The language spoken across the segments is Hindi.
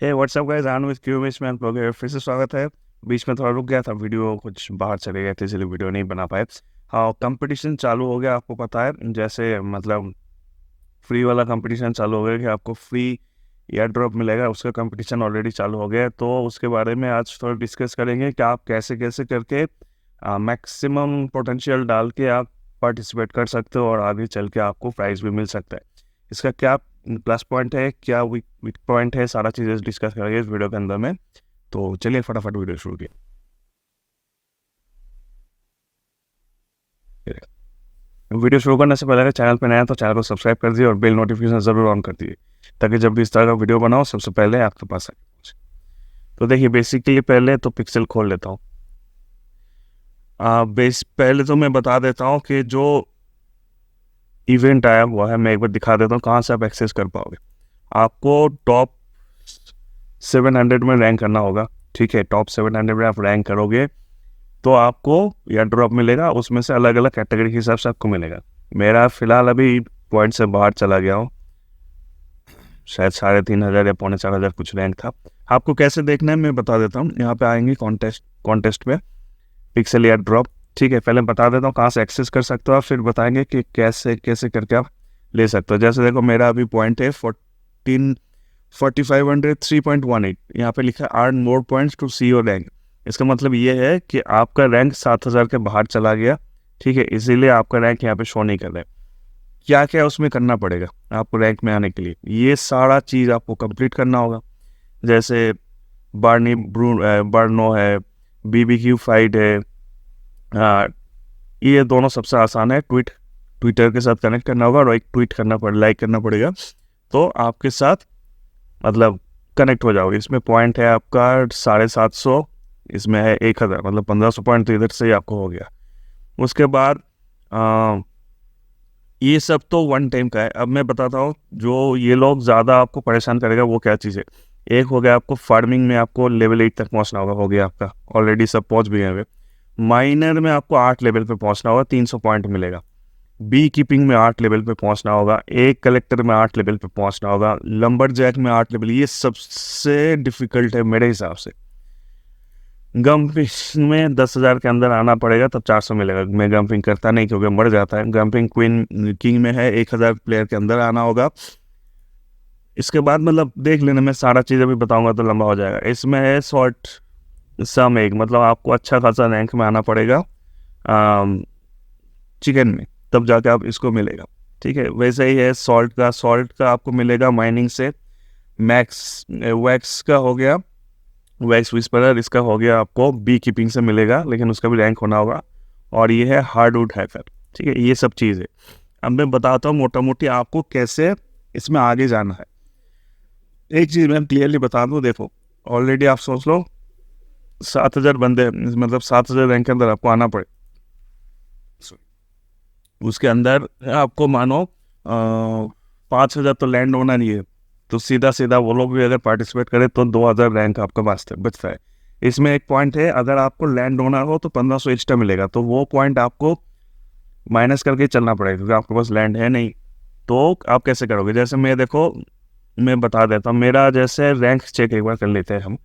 Hey what's up guys, I am with क्यूमिश मैन ब्लॉग है। फिर से स्वागत है। बीच में थोड़ा रुक गया था, वीडियो कुछ बाहर चले गए थे इसलिए वीडियो नहीं बना पाए। हाँ, कंपटीशन चालू हो गया, आपको पता है। जैसे मतलब फ्री वाला कंपटीशन चालू हो गया कि आपको फ्री एयर ड्रॉप मिलेगा, उसका कंपटीशन ऑलरेडी चालू हो गया है। तो उसके बारे में आज थोड़ा डिस्कस करेंगे कि आप कैसे कैसे करके मैक्सिमम पोटेंशियल डाल के आप पार्टिसिपेट कर सकते हो और आगे चल के आपको प्राइज़ भी मिल सकता है। इसका क्या प्लस पॉइंट है, क्या वीक पॉइंट है, सारा चीज़ें डिस्कस करेंगे इस वीडियो के अंदर में। तो चलिए फटाफट वीडियो शुरू किया। वीडियो शुरू करने से पहले अगर चैनल पर नया है तो चैनल को सब्सक्राइब कर दिए और बेल नोटिफिकेशन ज़रूर ऑन कर दिए, ताकि जब भी इस तरह का वीडियो बनाओ सबसे पहले आपके पास आए। तो देखिए, बेसिकली पहले तो पिक्सल खोल लेता हूँ। पहले तो मैं बता देता हूँ कि जो इवेंट आया हुआ है, मैं एक बार दिखा देता हूँ कहाँ से आप एक्सेस कर पाओगे। आपको टॉप 700 में रैंक करना होगा, ठीक है। टॉप 700 में आप रैंक करोगे तो आपको एयर ड्रॉप मिलेगा, उसमें से अलग अलग कैटेगरी के हिसाब से आपको मिलेगा। मेरा फिलहाल अभी पॉइंट से बाहर चला गया हूँ, शायद 3500 या 4500 कुछ रैंक था। आपको कैसे देखना है मैं बता देता हूँ। यहाँ पे आएंगे कॉन्टेस्ट में पिक्सल एयर ड्रॉप, ठीक है। पहले बता देता हूँ कहाँ से एक्सेस कर सकते हो आप, फिर बताएंगे कि कैसे कैसे करके आप ले सकते हो। जैसे देखो, मेरा अभी पॉइंट है 4500 3.18। यहाँ पे लिखा है earn more points to see your rank. इसका मतलब ये है कि आपका रैंक 7000 के बाहर चला गया, ठीक है। इसीलिए आपका रैंक यहाँ पे शो नहीं कर रहा है। क्या क्या उसमें करना पड़ेगा आपको रैंक में आने के लिए, ये सारा चीज़ आपको कंप्लीट करना होगा। जैसे बर्नो है, BBQ फाइट है। ये दोनों सबसे आसान है। ट्विटर के साथ कनेक्ट करना होगा और एक ट्वीट लाइक करना पड़ेगा, तो आपके साथ मतलब कनेक्ट हो जाओगे। इसमें पॉइंट है आपका 750, इसमें है 1000, मतलब 1500 पॉइंट तो इधर से ही आपको हो गया। उसके बाद ये सब तो वन टाइम का है। अब मैं बताता हूँ जो ये लोग ज़्यादा आपको परेशान करेगा वो क्या चीज़ है। एक हो गया आपको फार्मिंग में, आपको लेवल 8 तक पहुँचना होगा, हो गया आपका, ऑलरेडी सब पहुँच भी गए। माइनर में आपको 8 लेवल पे पहुँचना होगा, 300 पॉइंट मिलेगा। बी कीपिंग में 8 लेवल पे पहुँचना होगा। एक कलेक्टर में 8 लेवल पे पहुँचना होगा। लंबर जैक में 8 लेवल, ये सबसे डिफिकल्ट है मेरे हिसाब से। गम्पिंग में 10,000 के अंदर आना पड़ेगा, तब 400 मिलेगा। मैं गम्पिंग करता नहीं क्योंकि मर जाता है। गम्पिंग किंग में है 1000 प्लेयर के अंदर आना होगा। इसके बाद मतलब देख लेना, मैं सारा चीज़ अभी बताऊंगा तो लंबा हो जाएगा। इसमें है शॉर्ट सम एक, मतलब आपको अच्छा खासा रैंक में आना पड़ेगा चिकन में, तब जाके आप इसको मिलेगा, ठीक है। वैसे ही है सॉल्ट का आपको मिलेगा माइनिंग से। मैक्स वैक्स का हो गया, वैक्स विस्परर, इसका हो गया आपको बी कीपिंग से मिलेगा, लेकिन उसका भी रैंक होना होगा। और ये है हार्डवुड हैकर, ठीक है। ये सब चीज़ है। अब मैं बताता हूँ मोटा मोटी आपको कैसे इसमें आगे जाना है। एक चीज़ मैं क्लियरली बता दूँ, देखो ऑलरेडी आप सोच लो 7000 बंदे, मतलब 7000 रैंक के अंदर आपको आना पड़े। उसके अंदर आपको मानो 5000 तो लैंड होना नहीं है, तो सीधा सीधा वो लोग भी अगर पार्टिसिपेट करें तो 2000 रैंक आपका बचता है। इसमें एक पॉइंट है, अगर आपको लैंड होना हो तो 1500 एक्स्ट्रा मिलेगा, तो वो पॉइंट आपको माइनस करके चलना पड़ेगा क्योंकि आपके पास लैंड है नहीं। तो आप कैसे करोगे, जैसे मैं देखो मैं बता देता हूँ। मेरा जैसे रैंक चेक एक बार कर लेते हैं हम,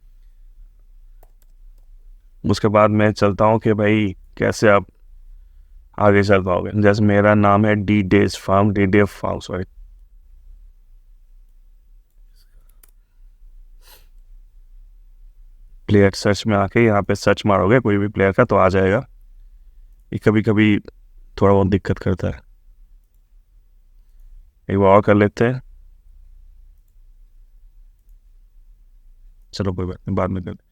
उसके बाद मैं चलता हूँ कि भाई कैसे आप आगे चल पाओगे। जैसे मेरा नाम है DDF farm, sorry. Player search में आके यहाँ पे सर्च मारोगे कोई भी प्लेयर का तो आ जाएगा। ये कभी कभी थोड़ा बहुत दिक्कत करता है, एक बार और कर लेते हैं। चलो कोई बात नहीं, बाद में करते।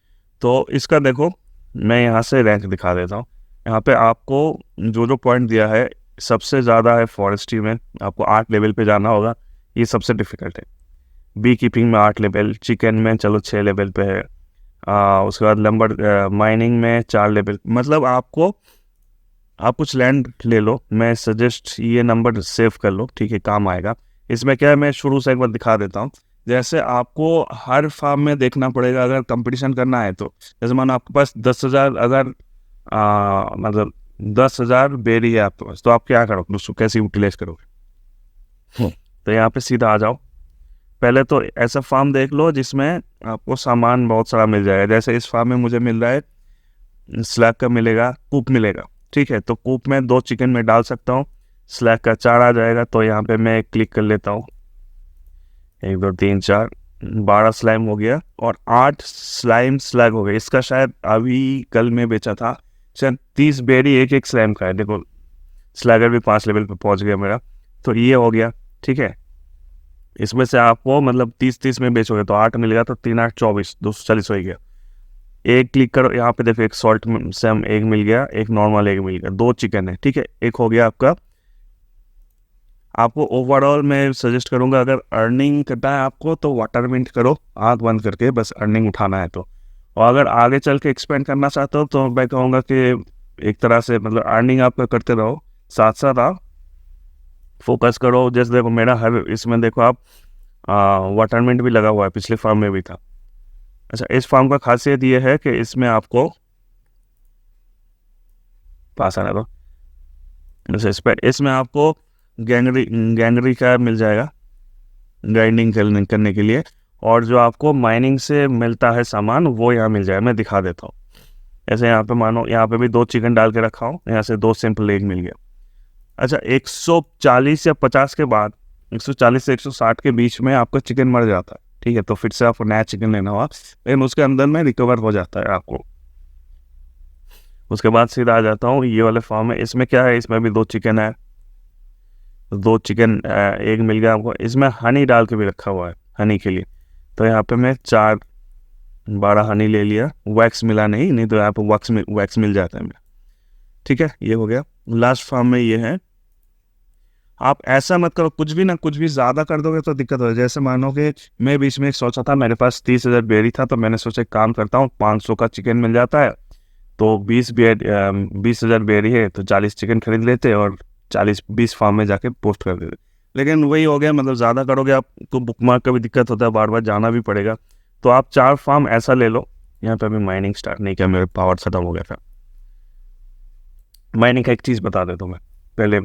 तो इसका देखो, मैं यहाँ से रैंक दिखा देता हूँ। यहाँ पे आपको जो जो पॉइंट दिया है, सबसे ज़्यादा है फॉरेस्ट्री में, आपको 8 लेवल पे जाना होगा, ये सबसे डिफिकल्ट है। बी कीपिंग में 8 लेवल, चिकन में चलो 6 लेवल पे है। उसके बाद लंबर माइनिंग में 4 लेवल। मतलब आपको, आप कुछ लैंड ले लो, मैं सजेस्ट ये नंबर सेव कर लो, ठीक है, काम आएगा। इसमें क्या है, मैं शुरू से एक बार दिखा देता हूँ। जैसे आपको हर फार्म में देखना पड़ेगा अगर कंपटीशन करना है तो। जैसे मानो आपके पास 10,000, अगर मतलब 10,000 बेरी है आपके पास, तो आप क्या करोगे, उसको कैसे यूटिलाइज करोगे। तो यहाँ पे सीधा आ जाओ, पहले तो ऐसा फार्म देख लो जिसमें आपको सामान बहुत सारा मिल जाएगा। जैसे इस फार्म में मुझे मिल रहा है स्लैग का मिलेगा, कूप मिलेगा, ठीक है। तो कूप में 2 चिकन में डाल सकता हूँ, स्लैग का 4 आ जाएगा। तो यहाँ पे मैं क्लिक कर लेता हूँ, 1 2 3 4 12 स्लाइम हो गया और 8 स्लाइम स्लैग हो गया। इसका शायद अभी कल में बेचा था, शायद 30 बेरी एक स्लाइम का है। देखो स्लैगर भी 5 लेवल पे पहुंच गया मेरा। तो ये हो गया, ठीक है। इसमें से आपको मतलब 30 में बेचोगे तो 8 मिल गया, तो 3 8 24 240 हो गया। एक क्लिक करो, यहाँ पे देखो एक सॉल्ट सैम एग मिल गया, एक नॉर्मल एग मिल गया, 2 चिकन है, ठीक है। एक हो गया आपका। आपको ओवरऑल मैं सजेस्ट करूंगा अगर अर्निंग करना है आपको तो वाटर मिंट करो आँख बंद करके, बस अर्निंग उठाना है तो। और अगर आगे चल के एक्सपेंड करना चाहते हो तो मैं कहूँगा कि एक तरह से मतलब अर्निंग आपका करते रहो, साथ साथ आप फोकस करो। जैसे देखो मेरा हर इसमें देखो आप वाटर मिंट भी लगा हुआ है, पिछले फार्म में भी था। अच्छा, इस फार्म का खासियत ये है कि इसमें आपको पास आना दो। जैसे इसमें आपको गैंगरी का मिल जाएगा ग्राइंडिंग करने के लिए, और जो आपको माइनिंग से मिलता है सामान वो यहाँ मिल जाएगा। मैं दिखा देता हूँ। ऐसे यहाँ पे मानो यहाँ पे भी 2 चिकन डाल के रखा हूँ, यहाँ से 2 सिंपल एग मिल गया। अच्छा, 140 या 50 के बाद 140 से 160 के बीच में आपका चिकन मर जाता है, ठीक है। तो फिर से आपको नया चिकन लेना होगा, लेकिन उसके अंदर में रिकवर हो जाता है आपको। उसके बाद सीधा आ जाता हूँ ये वाले फार्म में। इसमें क्या है, इसमें भी 2 चिकन है, 2 चिकन एग मिल गया आपको। इसमें हनी डाल के भी रखा हुआ है हनी के लिए। तो यहाँ पे मैं 12 हनी ले लिया, वैक्स मिला नहीं तो यहाँ पे वैक्स मिल जाता है मेरा, ठीक है। ये हो गया। लास्ट फार्म में ये है। आप ऐसा मत करो कुछ भी ना कुछ भी ज़्यादा कर दोगे तो दिक्कत हो। जैसे मानो कि मैं बीच में एक सोचा था, मेरे पास 30,000 बेरी था, तो मैंने सोचा काम करता हूँ 500 का चिकन मिल जाता है तो 20,000 बेरी है तो 40 चिकन खरीद लेते और 20 फार्म में जाके पोस्ट कर देते। लेकिन वही हो गया, मतलब ज़्यादा करोगे आपको बुकमार्क का भी दिक्कत होता है, बार बार जाना भी पड़ेगा। तो आप 4 फार्म ऐसा ले लो। यहाँ पे अभी माइनिंग स्टार्ट नहीं किया, मेरे पावर खत्म हो गया था। माइनिंग का एक चीज़ बता देता हूँ मैं पहले,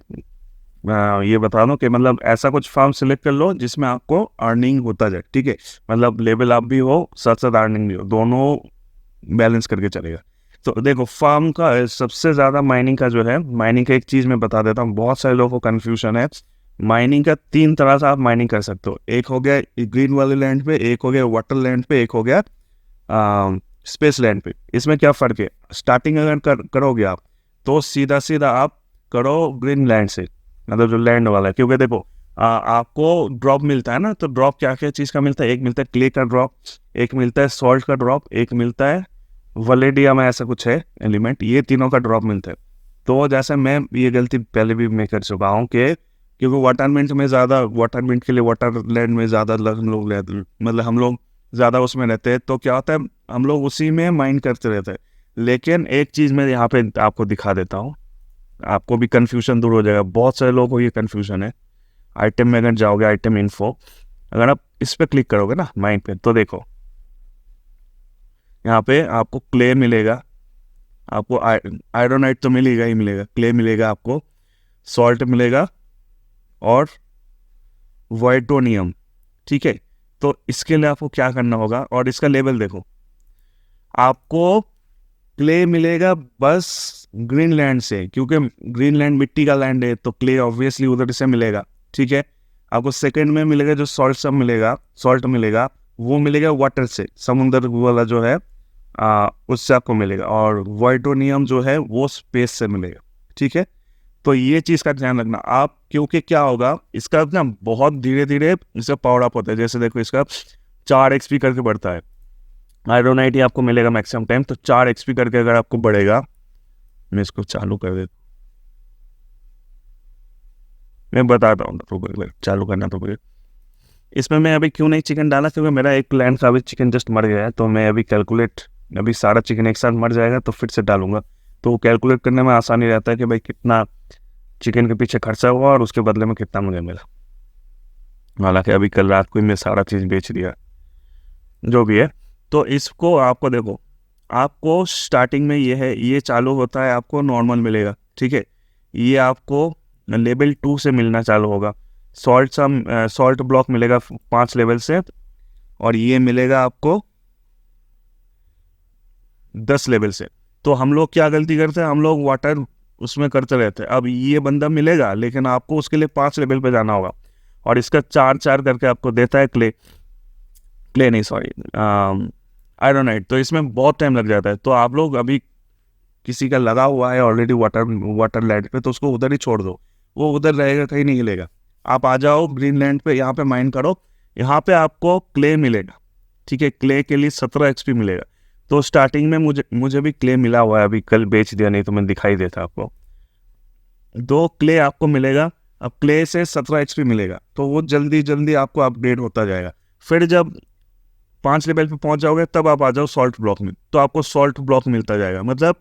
ये बता दूं कि मतलब ऐसा कुछ फार्म सिलेक्ट कर लो जिसमें आपको अर्निंग होता जाए, ठीक है। मतलब लेवल आप भी हो, साथ साथ अर्निंग भी हो, दोनों बैलेंस करके चलेगा। तो देखो फार्म का सबसे ज़्यादा माइनिंग का जो है, माइनिंग का एक चीज़ मैं बता देता हूँ, बहुत सारे लोगों को कन्फ्यूजन है। माइनिंग का 3 तरह से आप माइनिंग कर सकते हो। एक हो गया ग्रीन वाले लैंड पे, एक हो गया वाटर लैंड पे, एक हो गया स्पेस लैंड पे। इसमें क्या फ़र्क है, स्टार्टिंग अगर करोगे आप तो सीधा सीधा आप करो ग्रीन लैंड से, मतलब जो लैंड वाला है। क्योंकि देखो आपको ड्रॉप मिलता है ना, तो ड्रॉप क्या क्या चीज़ का मिलता है, एक मिलता है क्ले का ड्रॉप, एक मिलता है सॉल्ट का ड्रॉप, एक मिलता है वलेडियम ऐसा कुछ है एलिमेंट, ये तीनों का ड्रॉप मिलता है। तो जैसे मैं ये गलती पहले भी मैं कर चुका हूँ कि क्योंकि वाटरमिंट में ज़्यादा, वाटरमिंट के लिए वाटर लैंड में ज़्यादा मतलब हम लोग ज़्यादा उसमें रहते हैं, तो क्या होता है हम लोग उसी में माइंड करते रहते हैं। लेकिन एक चीज़ मैं यहाँ पे आपको दिखा देता हूँ, आपको भी कन्फ्यूजन दूर हो जाएगा। बहुत सारे लोगों को ये कन्फ्यूजन है। आइटम में अगर जाओगे, आइटम इन्फो, अगर आप इस पर क्लिक करोगे ना माइंड पे, तो देखो यहाँ पे आपको क्ले मिलेगा, आपको आयरोनाइट तो मिलेगा ही मिलेगा, क्ले मिलेगा, आपको सॉल्ट मिलेगा और वाइटोनियम, ठीक है। तो इसके लिए आपको क्या करना होगा, और इसका लेवल देखो, आपको क्ले मिलेगा बस ग्रीनलैंड से, क्योंकि ग्रीनलैंड मिट्टी का लैंड है तो क्ले ऑब्वियसली उधर से मिलेगा, ठीक है। आपको सेकंड में मिलेगा जो सॉल्ट मिलेगा वो मिलेगा वाटर से, समुद्र वाला जो है उससे आपको मिलेगा। और वाइटोनियम जो है वो स्पेस से मिलेगा, ठीक है। तो ये चीज़ का ध्यान रखना आप, क्योंकि क्या होगा इसका ना बहुत धीरे धीरे इसका पावर अप होता है। जैसे देखो इसका 4 XP करके बढ़ता है, आयरोनाइट ही आपको मिलेगा मैक्सिमम टाइम, तो 4 XP करके अगर आपको बढ़ेगा, मैं इसको चालू कर देता हूँ, मैं बताता हूँ चालू करना तो मुझे। इसमें मैं अभी क्यों नहीं चिकन डाला, क्योंकि मेरा एक प्लान का अभी चिकन जस्ट मर गया है, तो मैं अभी कैलकुलेट, अभी सारा चिकन एक साथ मर जाएगा तो फिर से डालूंगा। तो कैलकुलेट करने में आसानी रहता है कि भाई कितना चिकन के पीछे खर्चा हुआ और उसके बदले में कितना मुझे मिला। हालांकि अभी कल रात को ही मैं सारा चीज़ बेच दिया, जो भी है। तो इसको आपको देखो, आपको स्टार्टिंग में ये है, ये चालू होता है आपको नॉर्मल मिलेगा, ठीक है। ये आपको लेवल 2 से मिलना चालू होगा। सॉल्ट ब्लॉक मिलेगा 5 लेवल से, और ये मिलेगा आपको 10 लेवल से। तो हम लोग क्या गलती करते हैं, हम लोग वाटर उसमें करते रहते हैं। अब ये बंदा मिलेगा, लेकिन आपको उसके लिए 5 लेवल पे जाना होगा, और इसका 4 करके आपको देता है क्ले नहीं, सॉरी, आयरोनाइट। तो इसमें बहुत टाइम लग जाता है। तो आप लोग अभी किसी का लगा हुआ है ऑलरेडी वाटर लैंड पे, तो उसको उधर ही छोड़ दो, वो उधर रहेगा, कहीं नहीं हिलेगा। आप आ जाओ ग्रीन लैंड पे, यहाँ पे माइन करो, यहाँ पे आपको क्ले मिलेगा। ठीक है, क्ले के लिए 17 एक्सपी मिलेगा। तो स्टार्टिंग में मुझे भी क्ले मिला हुआ है, अभी कल बेच दिया, नहीं तो मैं दिखाई देता आपको। 2 क्ले आपको मिलेगा। अब क्ले से 17 एक्सपी मिलेगा, तो वो जल्दी जल्दी आपको अपग्रेड होता जाएगा। फिर जब 5 लेवल पे पहुंच जाओगे, तब आप आ जाओ सॉल्ट ब्लॉक में, तो आपको सॉल्ट ब्लॉक मिलता जाएगा। मतलब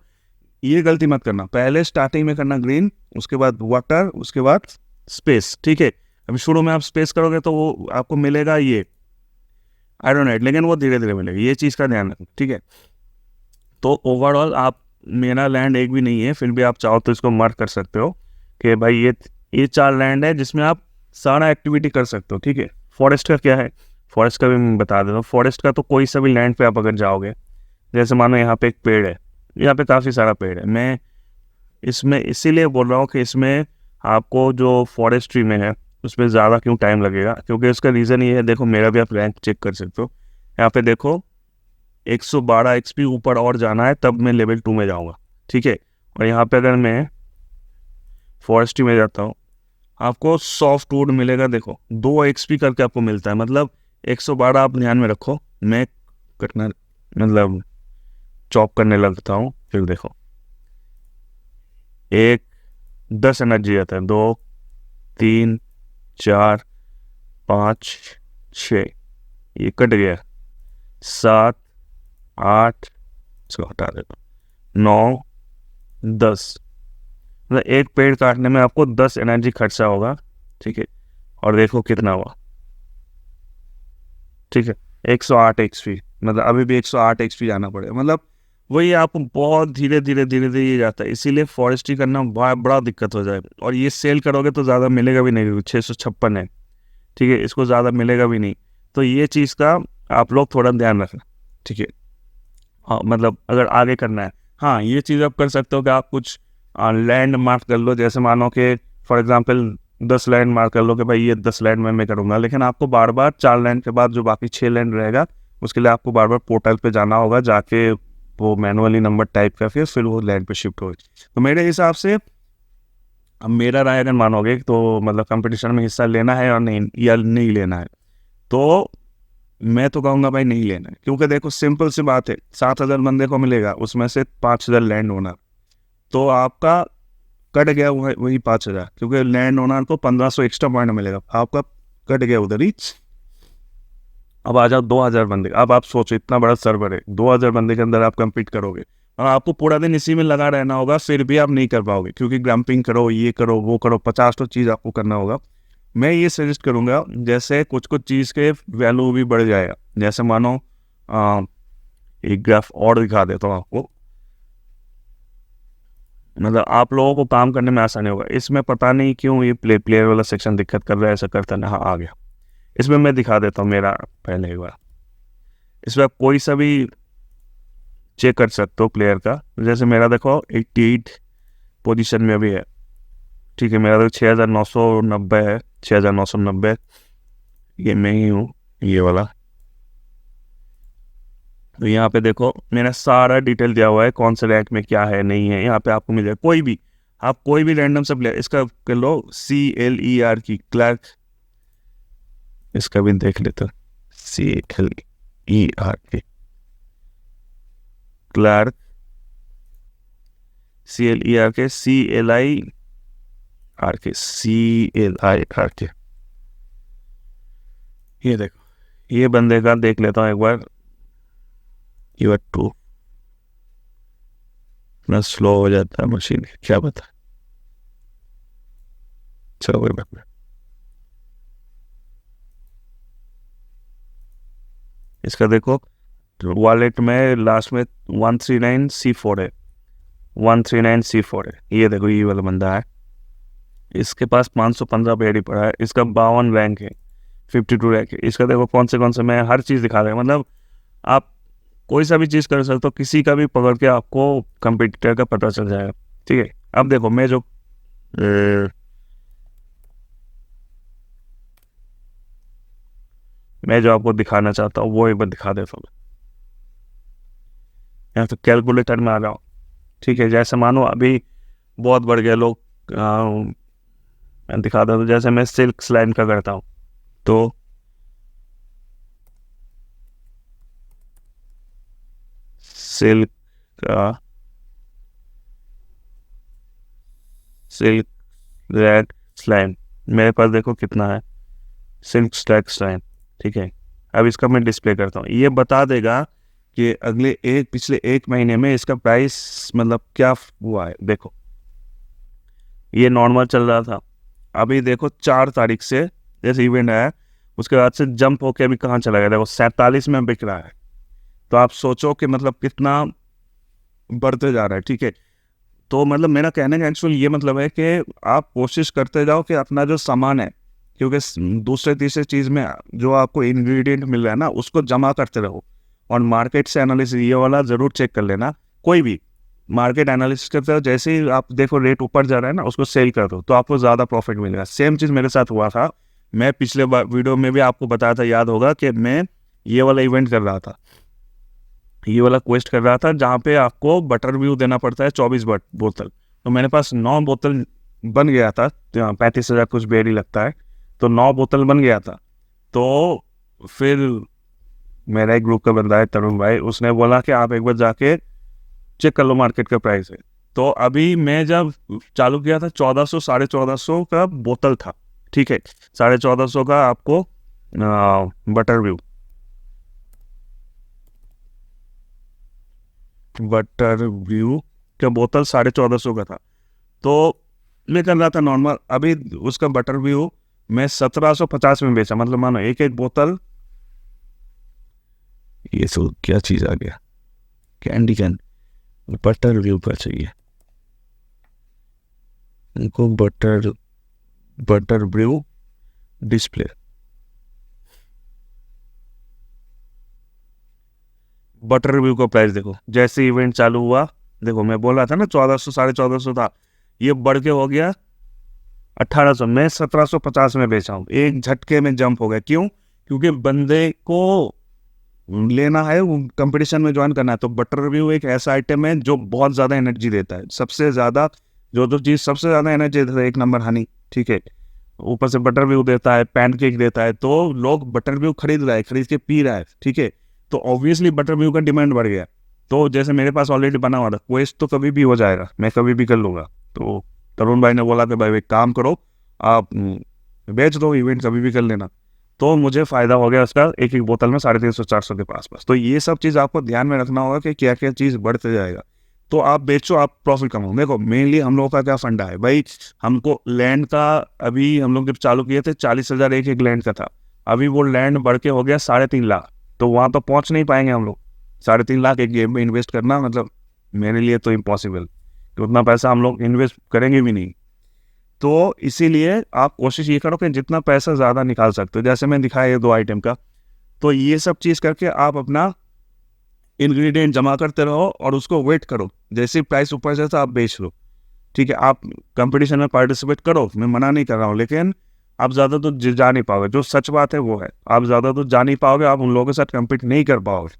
ये गलती मत करना, पहले स्टार्टिंग में करना ग्रीन, उसके बाद वाटर, उसके बाद स्पेस। ठीक है, अभी शुरू में आप स्पेस करोगे तो वो आपको मिलेगा ये आयरोनाइट, लेकिन वो धीरे धीरे मिलेगा, ये चीज़ का ध्यान रखना। ठीक है, तो ओवरऑल आप, मेरा लैंड एक भी नहीं है, फिर भी आप चाहो तो इसको मार्क कर सकते हो कि भाई ये 4 लैंड है जिसमें आप सारा एक्टिविटी कर सकते हो। ठीक है, फॉरेस्ट का क्या है, फॉरेस्ट का भी मैं बता देता हूँ। फॉरेस्ट का तो कोई सा भी लैंड पे आप अगर जाओगे, जैसे मानो यहाँ पे एक पेड़ है, यहाँ पे काफ़ी सारा पेड़ है, मैं इसमें इसीलिए बोल रहा हूँ कि इसमें आपको जो फॉरेस्ट्री में है उसमें ज़्यादा क्यों टाइम लगेगा, क्योंकि उसका रीज़न ये है। देखो, मेरा भी आप रैंक चेक कर सकते हो, यहाँ पे देखो 112 एक्सपी ऊपर और जाना है, तब मैं लेवल 2 में जाऊँगा। ठीक है, और यहाँ पे अगर मैं फॉरेस्ट्री में जाता हूँ, आपको सॉफ्ट वुड मिलेगा, देखो 2 एक्सपी करके आपको मिलता है। मतलब 112 आप ध्यान में रखो, मैं कटना मतलब चॉप करने लगता हूँ, फिर देखो 10 एनर्जी आता है, 2 3 4 5 6, ये कट गया, 7 8, इसको हटा देता हूँ, 9 10। मतलब एक पेड़ काटने में आपको 10 एनर्जी खर्चा होगा। ठीक है, और देखो कितना हुआ। ठीक है, 108 एक्सपी, मतलब अभी भी 108 एक्सपी जाना पड़ेगा। मतलब वही आपको बहुत धीरे धीरे ये जाता है, इसीलिए फॉरेस्ट्री करना बड़ा दिक्कत हो जाए। और ये सेल करोगे तो ज़्यादा मिलेगा भी नहीं, 656 है। ठीक है, इसको ज़्यादा मिलेगा भी नहीं, तो ये चीज़ का आप लोग थोड़ा ध्यान रखना। ठीक है, हाँ, मतलब अगर आगे करना है, हाँ, ये चीज़ आप कर सकते हो कि आप कुछ लैंड मार्क कर लो। जैसे मानो कि फॉर एग्जांपल 10 लैंड मार्क कर लो कि भाई ये 10 लैंड मैं करूँगा, लेकिन आपको बार बार 4 लैंड के बाद जो बाकी 6 लैंड रहेगा, उसके लिए आपको बार बार पोर्टल पे जाना होगा, जाके वो मैनुअली नंबर टाइप करके फिर वो लैंड पे शिफ्ट होगी। तो मेरे हिसाब से, अब मेरा राय अगर मानोगे, तो मतलब कंपटीशन में हिस्सा लेना है और नहीं, या नहीं लेना है, तो मैं तो कहूँगा भाई नहीं लेना है। क्योंकि देखो, सिंपल सी बात है, 7,000 बंदे को मिलेगा, उसमें से 5,000 लैंड ओनर, तो आपका कट गया वही 5,000, क्योंकि लैंड ओनर को 1500 एक्स्ट्रा पॉइंट मिलेगा, आपका कट गया उधर ही। अब आ जाओ 2,000 बंदे। अब आप सोचो, इतना बड़ा सर्वर है, 2,000 बंदे के अंदर आप कम्पीट करोगे, और आपको पूरा दिन इसी में लगा रहना होगा, फिर भी आप नहीं कर पाओगे, क्योंकि ग्रैम्पिंग करो, ये करो, वो करो, 50 तो चीज़ आपको करना होगा। मैं ये सजेस्ट करूँगा, जैसे कुछ कुछ चीज़ के वैल्यू भी बढ़ जाएगा। जैसे मानो एक ग्राफ और दिखा देता हूँ आपको, मतलब आप लोगों को काम करने में आसानी होगा। इसमें पता नहीं क्यों ये प्लेयर वाला सेक्शन दिक्कत कर रहा है, ऐसा करता है ना, हाँ आ गया। इसमें मैं दिखा देता हूँ मेरा, पहले एक बार इसमें आप कोई सा भी चेक कर सकते हो प्लेयर का। जैसे मेरा देखो 88 पोजीशन में अभी है। ठीक है, मेरा तो 6,990 है, 6,990, ये मैं ही हूँ, ये वाला। तो यहाँ पे देखो मेरा सारा डिटेल दिया हुआ है, कौन से रैंक में क्या है नहीं है, यहाँ पे आपको मिल जाए। कोई भी, आप कोई भी रैंडम से प्लेयर, इसका कर लो CLER की क्लर्क, इसका भी देख लेते हो, CLER की क्लर्क, CLER के CLIR के, ये देखो, ये बंदे का देख लेता हूँ एक बार। यूर टू इतना स्लो हो जाता है मशीन, क्या बता। चलो कोई बात नहीं, इसका देखो वॉलेट में लास्ट में 139C4 है, 139C4 है। ये देखो, ये वाला बंदा है, इसके पास 515 पेड़ ही पड़ा है, इसका 52 रैंक है, 52 रैंक है। इसका देखो कौन से मैं हर चीज़ दिखा रहा हूँ, मतलब आप कोई सा भी चीज़ कर सकते हो, किसी का भी पकड़ के आपको कंपटीटर का पता चल जाएगा। ठीक है, अब देखो मैं जो आपको दिखाना चाहता हूँ वो एक बार दिखा देता हूँ। यहाँ तो कैलकुलेटर में आ जाओ। ठीक है, जैसे मानो अभी बहुत बढ़ गया लोग, मैं दिखा देता हूँ। जैसे मैं सिल्क स्लाइम का करता हूँ, तो सिल्क का सिल्क रैक स्लाइम मेरे पास देखो कितना है, सिल्क स्टैक स्लाइम। ठीक है, अब इसका मैं डिस्प्ले करता हूँ, ये बता देगा कि पिछले एक महीने में इसका प्राइस मतलब क्या हुआ है। देखो ये नॉर्मल चल रहा था, अभी देखो 4 तारीख से जैसे इवेंट आया उसके बाद से जंप होके अभी कहाँ चला गया, देखो 47 में बिक रहा है। तो आप सोचो कि मतलब कितना बढ़ते जा रहा है। ठीक है, तो मतलब मेरा कहने का एक्चुअल ये मतलब है कि आप कोशिश करते जाओ कि अपना जो सामान है, क्योंकि दूसरे तीसरे चीज़ में जो आपको इंग्रेडिएंट मिल रहा है ना उसको जमा करते रहो। और मार्केट से एनालिसिस ये वाला ज़रूर चेक कर लेना, कोई भी मार्केट एनालिसिस करते हो, जैसे ही आप देखो रेट ऊपर जा रहा है ना उसको सेल कर दो, तो आपको ज़्यादा प्रॉफिट मिलेगा। सेम चीज़ मेरे साथ हुआ था, मैं पिछले वीडियो में भी आपको बताया था, याद होगा कि मैं ये वाला इवेंट कर रहा था, ये वाला क्वेस्ट कर रहा था जहाँ पे आपको बटर व्यू देना पड़ता है 24 बोतल। तो मेरे पास 9 बोतल बन गया था, 35,000 कुछ बेरी लगता है, तो 9 बोतल बन गया था। तो फिर मेरा एक ग्रुप का बंदा है तरुण भाई, उसने बोला कि आप एक बार जाके चेक कर लो मार्केट का प्राइस है। तो अभी मैं जब चालू किया था 1400 1450 का बोतल था। ठीक है, 1450 का आपको बटर व्यू का बोतल 1450 का था। तो मैं कर रहा था नॉर्मल, अभी उसका बटर व्यू मैं 1750 में बेचा, मतलब मानो एक एक बोतल। ये सो क्या चीज़ आ गया, कैंडी कैन, बटर व्यू का चाहिए इनको, butter view display, butter view का प्राइस देखो जैसे इवेंट चालू हुआ, देखो मैं बोल रहा था ना 1400 1450 था, ये बढ़ के हो गया 1800, मैं 1750 में बेचा हूँ। एक झटके में जंप हो गया, क्यों? क्योंकि बंदे को लेना है, वो कंपटीशन में ज्वाइन करना है। तो बटर व्यू एक ऐसा आइटम है जो बहुत ज़्यादा एनर्जी देता है, सबसे ज़्यादा जो चीज़ सबसे ज़्यादा एनर्जी देता है, एक नंबर हनी। ठीक है, ऊपर से बटर व्यू देता है, पैनकेक देता है, तो लोग बटर व्यू खरीद रहा है, खरीद के पी रहा है। ठीक है, तो ऑब्वियसली बटर व्यू का डिमांड बढ़ गया। तो जैसे मेरे पास ऑलरेडी बना हुआ था, क्वेस्ट तो कभी भी हो जाएगा, मैं कभी भी कर लूँगा। तो तरुण भाई ने बोला कि भाई एक काम करो, आप बेच दो, इवेंट कभी भी कर लेना। तो मुझे फ़ायदा हो गया उसका, एक एक बोतल में 350 400 के पास पास। तो ये सब चीज़ आपको ध्यान में रखना होगा कि क्या क्या चीज़ बढ़ते जाएगा। तो आप बेचो, आप प्रॉफिट कमाओ। देखो मेनली हम लोगों का क्या फंडा है भाई, हमको लैंड का, अभी हम लोग जब चालू किए थे 40,000 एक एक लैंड का था, अभी वो लैंड बढ़ के हो गया 3.5 लाख। तो वहाँ तो पहुँच नहीं पाएंगे हम लोग, 3.5 लाख एक गेम में इन्वेस्ट करना मतलब मेरे लिए तो इम्पॉसिबल, कि उतना पैसा हम लोग इन्वेस्ट करेंगे भी नहीं। तो इसीलिए आप कोशिश ये करो कि जितना पैसा ज़्यादा निकाल सकते हो, जैसे मैं दिखाया ये 2 आइटम का। तो ये सब चीज़ करके आप अपना इंग्रेडिएंट जमा करते रहो और उसको वेट करो, जैसे प्राइस ऊपर जाए तो आप बेच लो। ठीक है, आप कंपटीशन में पार्टिसिपेट करो, मैं मना नहीं कर रहा हूँ, लेकिन आप ज़्यादा तो जा नहीं पाओगे। जो सच बात है वो है, आप ज़्यादा तो जा नहीं पाओगे, आप उन लोगों के साथ कम्पीट नहीं कर पाओगे।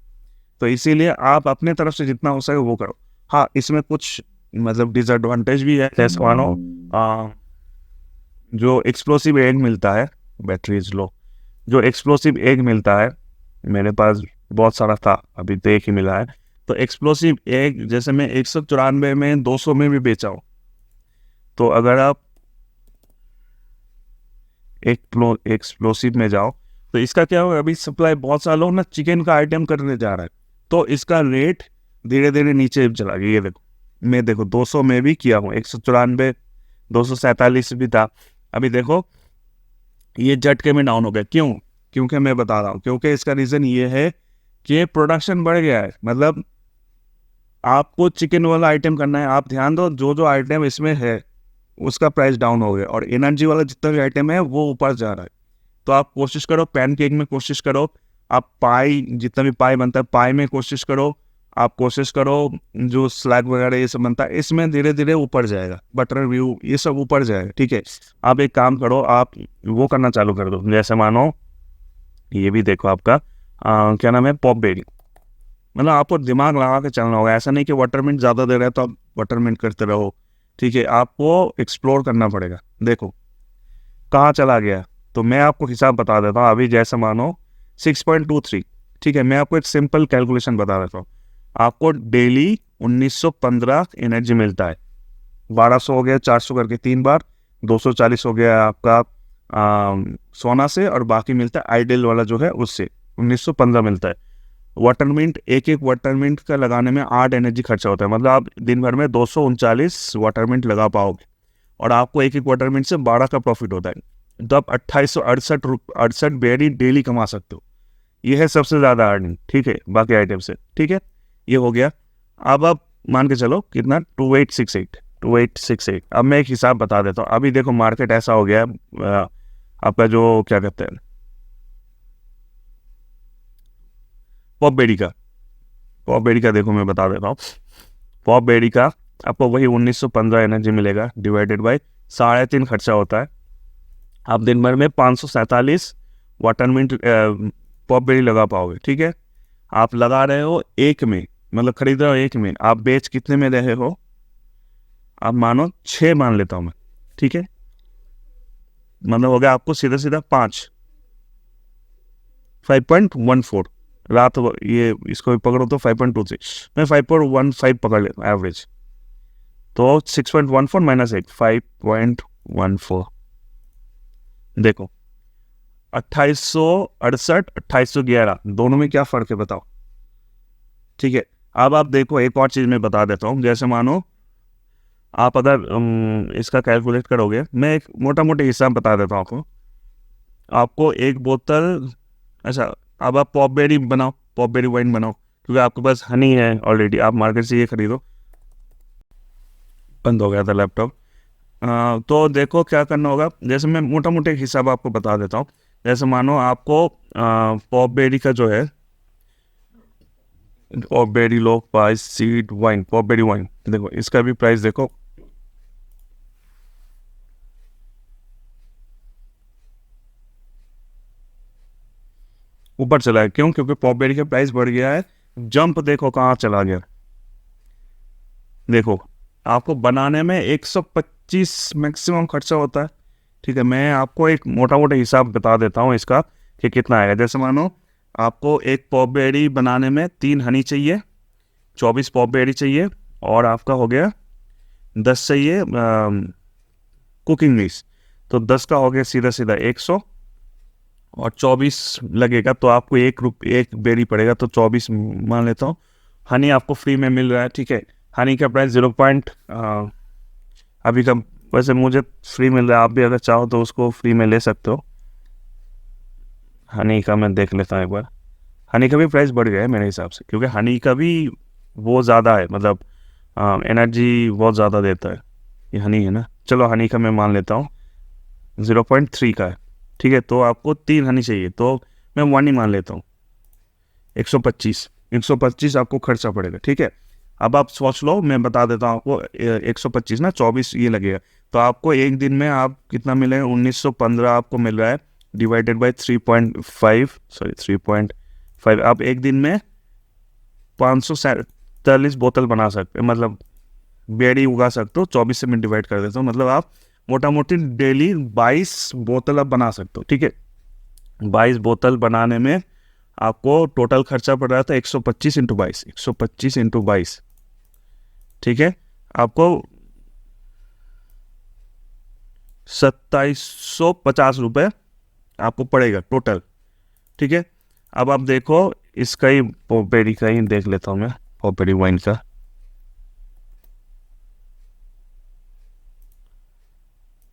तो इसीलिए आप अपने तरफ से जितना हो सके वो करो। हाँ, इसमें कुछ मतलब डिसएडवांटेज भी है, जैसे मानो जो एक्सप्लोसिव एग मिलता है, बैटरी इज लो, जो एक्सप्लोसिव एग मिलता है मेरे पास बहुत सारा था, अभी तो एक ही मिला है। तो एक्सप्लोसिव एग जैसे मैं 194 में 200 में भी बेचा हूँ। तो अगर आप एक्सप्लोसिव में जाओ तो इसका क्या होगा, अभी सप्लाई बहुत सारे लोग ना चिकन का आइटम करने जा रहा है, तो इसका रेट धीरे धीरे नीचे चला गया। ये देखो मैं देखो 200 में भी किया हूँ, 194 247 भी था, अभी देखो ये झटके में डाउन हो गया। क्यों? क्योंकि मैं बता रहा हूँ, क्योंकि इसका रीज़न ये है कि प्रोडक्शन बढ़ गया है। मतलब आपको चिकन वाला आइटम करना है, आप ध्यान दो जो जो आइटम इसमें है उसका प्राइस डाउन हो गया, और एनर्जी वाला जितना भी आइटम है वो ऊपर जा रहा है। तो आप कोशिश करो पैनकेक में, कोशिश करो आप पाई, जितना भी पाई बनता है पाई में कोशिश करो, आप कोशिश करो जो स्लैग वगैरह ये सब बनता है इसमें धीरे धीरे ऊपर जाएगा, बटर व्यू ये सब ऊपर जाएगा, ठीक है। आप एक काम करो, आप वो करना चालू कर दो, जैसे मानो ये भी देखो आपका क्या नाम है, पॉप बेरी। मतलब आपको दिमाग लगा के चलना होगा, ऐसा नहीं कि वाटरमिंट ज़्यादा दे रहा है तो आप वाटरमिंट करते रहो, ठीक है। आपको एक्सप्लोर करना पड़ेगा। देखो कहाँ चला गया, तो मैं आपको हिसाब बता देता हूँ। अभी जैसे मानो 6.23, ठीक है। मैं आपको एक सिंपल कैलकुलेशन बता देता हूँ। आपको डेली 1915 एनर्जी मिलता है, 1200 हो गया 400 करके 3 बार, 240 हो गया आपका सोना से, और बाकी मिलता है आइडल वाला जो है उससे 1915 मिलता है। वाटरमिंट एक वाटरमिंट का लगाने में 8 एनर्जी खर्चा होता है, मतलब आप दिन भर में 239 वाटरमिंट लगा पाओगे, और आपको एक वाटरमिंट से 12 का प्रॉफिट होता है। तो आप 2868 बेरी डेली कमा सकते हो। ये है सबसे ज़्यादा अर्निंग, ठीक है, बाकी आइटम से, ठीक है। ये हो गया। अब आप मान के चलो कितना, 2868। अब मैं एक हिसाब बता देता हूँ। अभी देखो मार्केट ऐसा हो गया है, आपका जो क्या कहते हैं पॉप बेरी का देखो मैं बता देता हूँ। पॉप बेरी का आपको वही 1915 एनर्जी मिलेगा, डिवाइडेड बाई 3.5 खर्चा होता है। आप दिन भर में 547 वाटरमिंट पॉप बेरी लगा पाओगे, ठीक है। आप लगा रहे हो एक में, मतलब खरीद रहे हो एक में, आप बेच कितने में रहे हो, आप मानो 6 मान लेता हूँ मैं, ठीक है। मतलब हो गया आपको सीधा सीधा 5.14 रात, ये इसको भी पकड़ो तो 5.23, मैं 5.15 पकड़ लेता हूँ एवरेज। तो 6.14 माइनस 8, 5.14। देखो 2868, 2811 दोनों में क्या फ़र्क है बताओ, ठीक है। अब आप देखो एक और चीज़ मैं बता देता हूँ। जैसे मानो आप अगर इसका कैलकुलेट करोगे, मैं एक मोटा मोटा हिसाब बता देता हूँ आपको। आपको एक बोतल, अच्छा अब आप पॉप बेरी बनाओ, पॉप बेरी वाइन बनाओ, क्योंकि आपके पास हनी है ऑलरेडी, आप मार्केट से ये खरीदो। बंद हो गया था लैपटॉप। तो देखो क्या करना होगा, जैसे मैं मोटा मोटा हिसाब आपको बता देता हूँ। जैसे मानो आपको पॉप बेरी का जो है, pop berry low price seed wine, pop berry wine, देखो इसका भी प्राइस देखो, ऊपर चला है। क्यों? क्योंकि पॉप बेरी का प्राइस बढ़ गया है। जंप देखो कहाँ चला गया, देखो आपको बनाने में 125 मैक्सिमम खर्चा होता है, ठीक है। मैं आपको एक मोटा मोटा हिसाब बता देता हूँ इसका कि कितना आएगा। जैसे मानो आपको एक पॉप बेरी बनाने में 3 हनी चाहिए, 24 पॉप बेरी चाहिए, और आपका हो गया 10 चाहिए कुकिंग मीस, तो 10 का हो गया सीधा सीधा 100, और 24 लगेगा तो आपको एक बेरी पड़ेगा, तो 24 मान लेता हूँ। हनी आपको फ्री में मिल रहा है, ठीक है। हनी का प्राइस 0 अभी का, वैसे मुझे फ्री मिल रहा है, आप भी अगर चाहो तो उसको फ्री में ले सकते हो। हनी का मैं देख लेता हूँ एक बार। हनी का भी प्राइस बढ़ गया है मेरे हिसाब से, क्योंकि हनी का भी वो ज़्यादा है, मतलब एनर्जी बहुत ज़्यादा देता है। ये हनी है ना, चलो हनी का मैं मान लेता हूँ 0.3 का है, ठीक है। तो आपको 3 हनी चाहिए, तो मैं 1 ही मान लेता हूँ। 125 आपको खर्चा पड़ेगा, ठीक है। अब आप सोच लो, मैं बता देता हूँ आपको, 125 ना 24 ये लगेगा, तो आपको एक दिन में आप कितना मिलेगा, 1915 आपको मिल रहा है, डिवाइडेड बाई 3.5, आप एक दिन में 547 बोतल बना सकते, मतलब बेरी उगा सकते हो। 24 से मैं डिवाइड कर देता हूँ, मतलब आप मोटा मोटी डेली 22 बोतल आप बना सकते हो, ठीक है। 22 बोतल बनाने में आपको टोटल खर्चा पड़ रहा था 125 इंटू 22, 125 इंटू 22, ठीक है। आपको 2750 रुपये आपको पड़ेगा टोटल, ठीक है। अब आप देखो इसका ही पॉपेरी का ही देख लेता हूँ मैं, पॉपेरी वाइन का।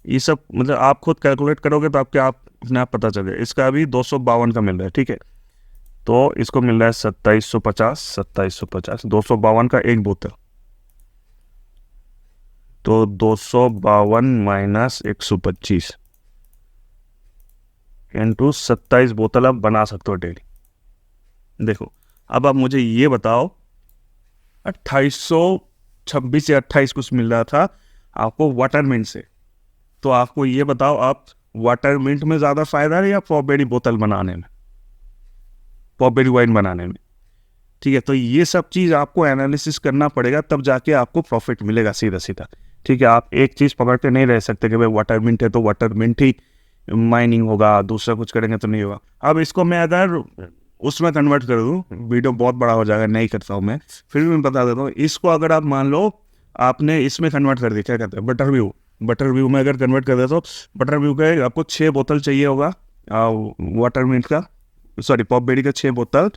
ये सब मतलब आप खुद कैलकुलेट करोगे तो आपके आप अपने आप पता चलेगा। इसका अभी 252 का मिल रहा है, ठीक है। तो इसको मिल रहा है 2750, 252 का एक बोतल, तो 252 माइनस 125 इंटू 27 बोतल आप बना सकते हो डेली। देखो अब आप मुझे ये बताओ, 2826 या 28 कुछ मिल रहा था आपको वाटर मिंट से, तो आपको ये बताओ आप वाटर मिंट में ज़्यादा फायदा है या पॉपबेरी बोतल बनाने में, पॉपबेरी वाइन बनाने में? ठीक है, तो ये सब चीज़ आपको एनालिसिस करना पड़ेगा, तब जाके आपको प्रॉफिट मिलेगा सीधा सीधा। ठीक है, आप एक चीज़ पकड़ के नहीं रह सकते कि भाई वाटर मिंट है तो वाटर मिंट ही माइनिंग होगा, दूसरा कुछ करेंगे तो नहीं होगा। अब इसको मैं अगर उसमें कन्वर्ट कर दूँ, वीडियो बहुत बड़ा हो जाएगा, नहीं करता हूँ मैं, फिर भी मैं बता देता हूँ। इसको अगर आप मान लो आपने इसमें कन्वर्ट कर दिया, क्या कहते हैं, बटर व्यू, बटर व्यू में अगर कन्वर्ट कर दे तो बटर व्यू का आपको 6 बोतल चाहिए होगा वाटर मिंट का, सॉरी पॉपबेरी का 6 बोतल,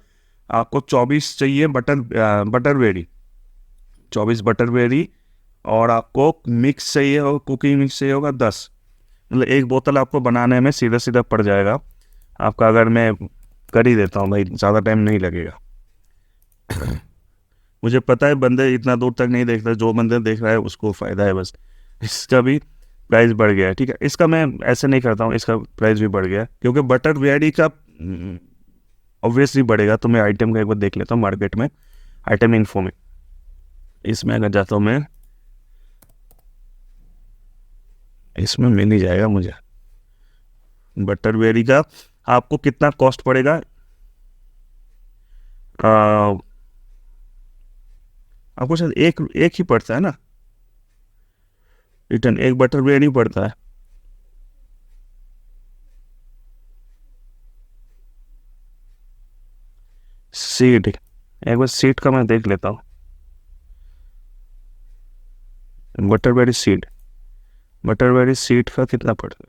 आपको 24 चाहिए बटरबेरी, 24 बटरबेरी, और आपको मिक्स चाहिए हो, कुकिंग मिक्स चाहिए होगा 10। मतलब एक बोतल आपको बनाने में सीधा सीधा पड़ जाएगा आपका, अगर मैं कर ही देता हूँ भाई, ज़्यादा टाइम नहीं लगेगा। मुझे पता है बंदे इतना दूर तक नहीं देखते, जो बंदे देख रहा है उसको फ़ायदा है बस। इसका भी प्राइस बढ़ गया है, ठीक है, इसका मैं ऐसे नहीं करता हूँ, इसका प्राइस भी बढ़ गया है क्योंकि बटरबेरी का ऑब्वियसली बढ़ेगा। तो मैं आइटम का एक बार देख लेता हूँ मार्केट में, आइटम इन्फो में, इसमें अगर जाता हूँ मैं, इसमें मिल ही जाएगा मुझे बटरबेरी का आपको कितना कॉस्ट पड़ेगा। आपको शायद एक ही पड़ता है ना रिटर्न, एक बटरबेरी पड़ता है। सीड, एक बार सीड का मैं देख लेता हूँ, बटरबेरी सीड, बटरबेरी सीड का कितना पड़ता है,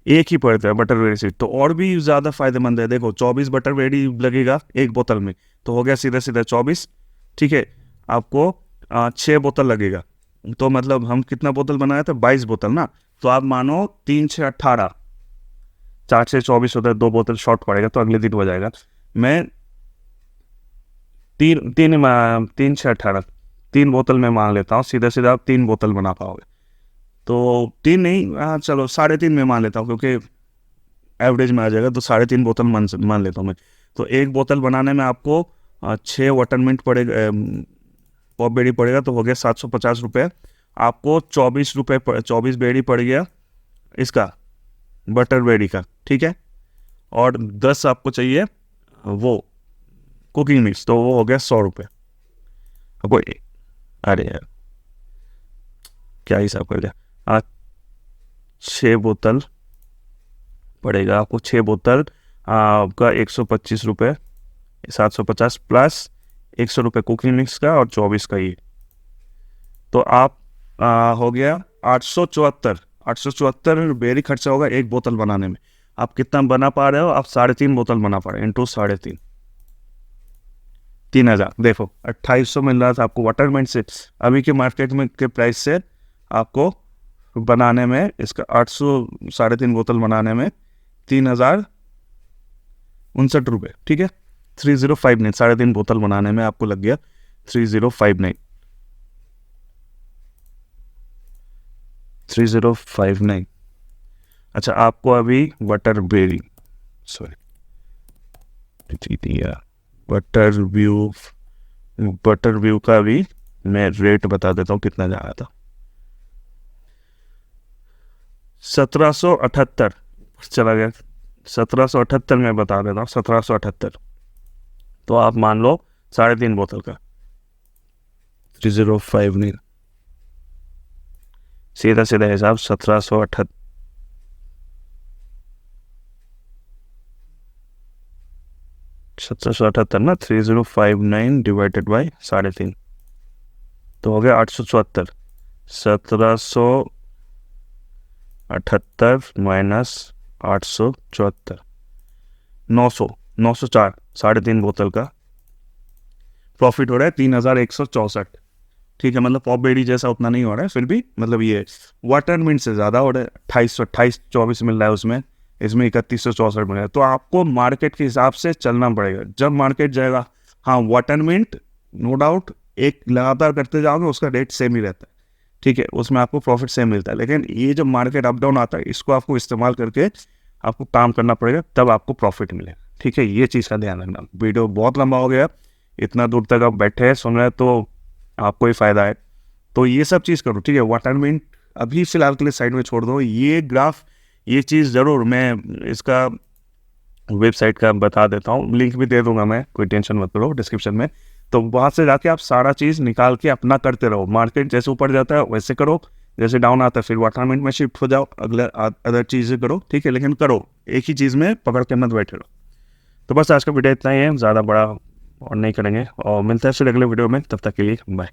एक ही पड़ता है बटरबेरी सीड, तो और भी ज़्यादा फायदेमंद है। देखो 24 बटरबेरी लगेगा एक बोतल में, तो हो गया सीधा सीधा 24, ठीक है, आपको 6 बोतल लगेगा, तो मतलब हम कितना बोतल बनाया था, 22 बोतल ना, तो आप मानो 3 6 18, 4 6 24 होता है, 2 बोतल शॉर्ट पड़ेगा तो अगले दिन हो जाएगा। मैं 3 6 18 3 बोतल मैं मान लेता हूँ, सीधा सीधा आप 3 बोतल बना पाओगे, तो 3 नहीं, हाँ चलो 3.5 में मान लेता हूँ क्योंकि एवरेज में आ जाएगा, तो 3.5 बोतल मान लेता हूँ मैं। तो एक बोतल बनाने में आपको 6 वाटरमिंट पड़ेगा, पॉपबेरी पड़ेगा, तो हो गया 750 रुपये। आपको 24 बेरी पड़ गया इसका बटरबेरी का, ठीक है, और 10 आपको चाहिए वो कुकिंग मिक्स, तो वो हो गया 100 रुपये। आपको अरे यार क्या हिसाब कर दिया, 6 बोतल पड़ेगा आपको, 6 बोतल आपका 125 रुपये, 750 प्लस 100 रुपये कुकिंग मिक्स का और 24 का ये, तो आप हो गया 874 बेरी खर्चा होगा एक बोतल बनाने में। आप कितना बना पा रहे हो, आप 3.5 बोतल बना पा रहे हो, इंटू 3.5, 3000। देखो 2800 मिल रहा था आपको वाटरमेंट से, अभी के मार्केट में के प्राइस से आपको बनाने में इसका 3.5 बोतल बनाने में 3059 रुपये, ठीक है, 3059, 3.5 बोतल बनाने में आपको लग गया 3059, 3059। अच्छा आपको अभी बटरबेरी, सॉरी बटर व्यू का भी मैं रेट बता देता हूँ कितना जा रहा था, 1778 चला गया, 1778 में बता देता हूँ, 1778, तो आप मान लो 3.5 बोतल का 3059, सीधा सीधा हिसाब 1778, 1778 ना, 3059 डिवाइडेड बाई 3.5, तो हो गया 874, 1778 माइनस 874, 904, 3.5 बोतल का प्रॉफिट हो रहा है 3164, ठीक है, मतलब पॉपबेरी जैसा उतना नहीं हो रहा है, फिर भी मतलब ये वाटरमिंट से ज़्यादा हो रहा है, 2824 मिल रहा है उसमें, इसमें 3164 मिल रहा है। तो आपको मार्केट के हिसाब से चलना पड़ेगा, जब मार्केट जाएगा, हाँ वाटरमिंट नो डाउट एक लगातार करते जाओगे उसका रेट सेम ही रहता है, ठीक है, उसमें आपको प्रॉफिट सेम मिलता है। लेकिन ये जब मार्केट अप डाउन आता है, इसको आपको इस्तेमाल करके आपको काम करना पड़ेगा, तब आपको प्रॉफिट मिलेगा। ठीक है, ये चीज़ का ध्यान रखना। वीडियो बहुत लंबा हो गया, इतना दूर तक आप बैठे हैं सुन रहे हैं तो आपको ही फ़ायदा है। तो ये सब चीज़ करो। ठीक है, वाटर मिंट अभी फ़िलहाल के लिए साइड में छोड़ दो। ये ग्राफ, ये चीज़ ज़रूर मैं इसका वेबसाइट का बता देता हूँ, लिंक भी दे दूंगा मैं, कोई टेंशन मत करो, डिस्क्रिप्शन में। तो वहाँ से जाके आप सारा चीज़ निकाल के अपना करते रहो। मार्केट जैसे ऊपर जाता है वैसे करो, जैसे डाउन आता है फिर वाटर मिंट में शिफ्ट हो जाओ, अगले अदर चीज़ें करो। ठीक है, लेकिन करो, एक ही चीज़ में पकड़ के मत बैठे रहो। तो बस आज का वीडियो इतना ही है, ज़्यादा बड़ा और नहीं करेंगे, और मिलते हैं फिर अगले वीडियो में। तब तक के लिए बाय।